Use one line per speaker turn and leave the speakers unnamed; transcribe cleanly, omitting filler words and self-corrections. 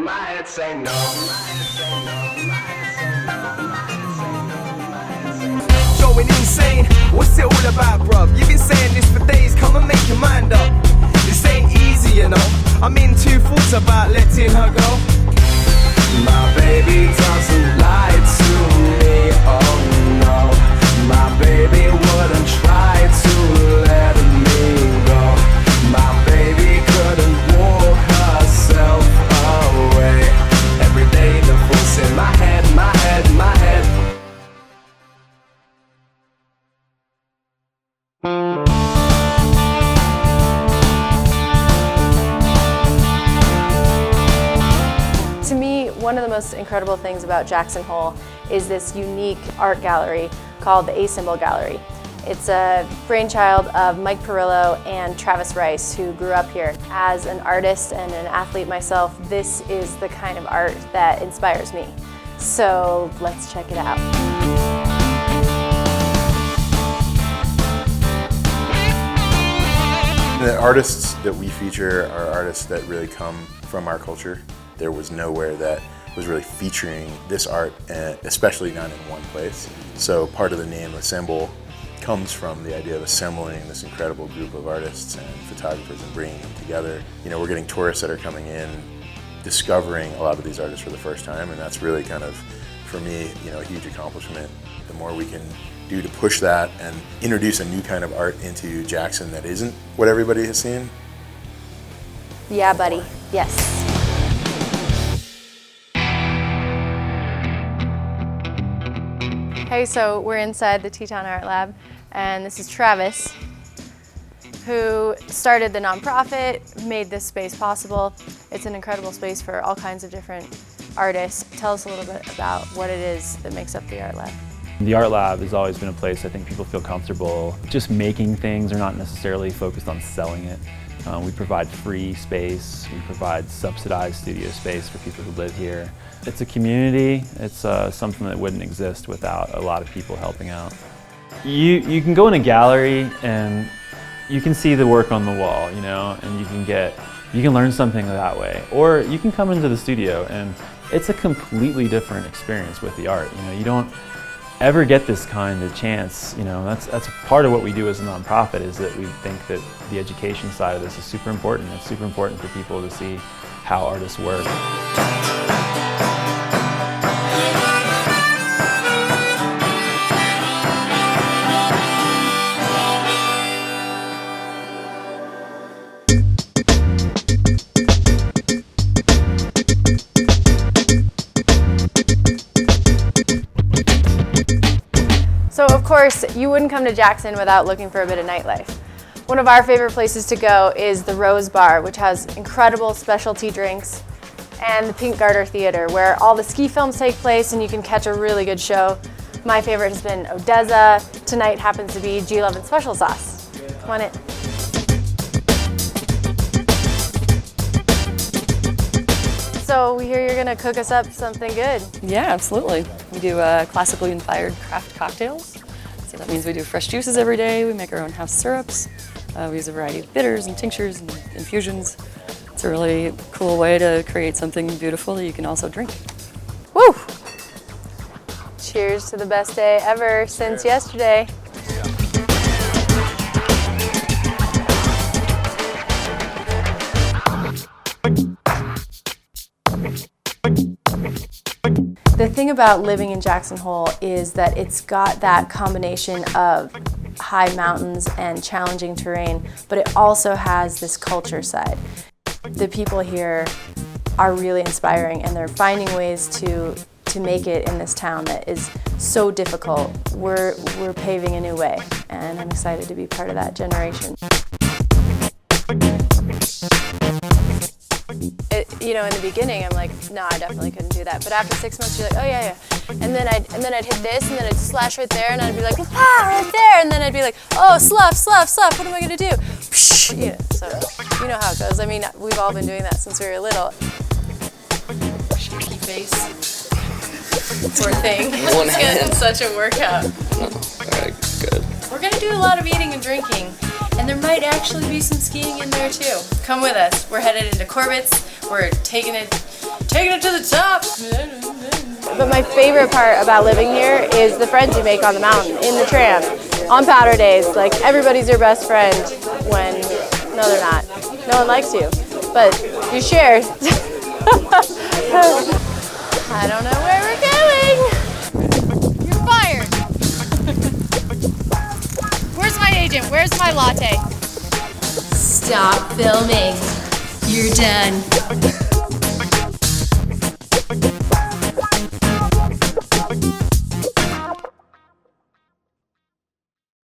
my head say no. Going insane, what's it all about, bruv? You've been saying this for days, come and make your mind up. This ain't easy, you know. I'm in two thoughts about letting her go. My baby doesn't lie to me, oh no. My baby wouldn't try to let me go. My baby couldn't walk herself away. Every day the thoughts in my head, my head, my head.
To me, one of the most incredible things about Jackson Hole is this unique art gallery called the A-Symbol Gallery. It's a brainchild of Mike Perillo and Travis Rice, who grew up here. As an artist and an athlete myself, this is the kind of art that inspires me. So let's check it out.
The artists that we feature are artists that really come from our culture. There was nowhere that was really featuring this art, especially not in one place. So part of the name Assemble comes from the idea of assembling this incredible group of artists and photographers and bringing them together. You know, we're getting tourists that are coming in, discovering a lot of these artists for the first time, and that's really kind of, for me, you know, a huge accomplishment. The more we can do to push that and introduce a new kind of art into Jackson that isn't what everybody has seen.
Yeah, buddy. Yes. Hey, so we're inside the Teton Art Lab, and this is Travis, who started the nonprofit, made this space possible. It's an incredible space for all kinds of different artists. Tell us a little bit about what it is that makes up the Art Lab.
The Art Lab has always been a place I think people feel comfortable just making things. They're not necessarily focused on selling it. We provide free space, we provide subsidized studio space for people who live here. It's a community, it's something that wouldn't exist without a lot of people helping out. You can go in a gallery and you can see the work on the wall, you know, and you can learn something that way. Or you can come into the studio and it's a completely different experience with the art. You know, you don't ever get this kind of chance. You know, that's part of what we do as a nonprofit, is that we think that the education side of this is super important. It's super important for people to see how artists work.
So of course, you wouldn't come to Jackson without looking for a bit of nightlife. One of our favorite places to go is the Rose Bar, which has incredible specialty drinks, and the Pink Garter Theater, where all the ski films take place and you can catch a really good show. My favorite has been Odessa. Tonight happens to be G11 Special Sauce. Come on in. So we hear you're gonna cook us up something good.
Yeah, absolutely. We do classically inspired craft cocktails. So that means we do fresh juices every day. We make our own house syrups. We use a variety of bitters and tinctures and infusions. It's a really cool way to create something beautiful that you can also drink.
Woo! Cheers to the best day ever since yesterday. The thing about living in Jackson Hole is that it's got that combination of high mountains and challenging terrain, but it also has this culture side. The people here are really inspiring, and they're finding ways to make it in this town that is so difficult. We're paving a new way, and I'm excited to be part of that generation. You know, in the beginning, I'm like, no, I definitely couldn't do that. But after 6 months, you're like, oh yeah. And then I'd hit this, and then I'd slash right there, and I'd be like, ah, right there. And then I'd be like, oh, slough. What am I gonna do? Yeah, so you know how it goes. I mean, we've all been doing that since we were little. Shaky face. Poor thing. It's getting such a workout.
All right, good.
We're gonna do a lot of eating and drinking. And there might actually be some skiing in there too. Come with us. We're headed into Corbett's. We're taking it to the top. But my favorite part about living here is the friends you make on the mountain, in the tram, on powder days. Like, everybody's your best friend when, no, they're not. No one likes you, but you share. I don't know where we're going.
You're fired. Where's my agent? Where's my latte?
Stop filming. You're done.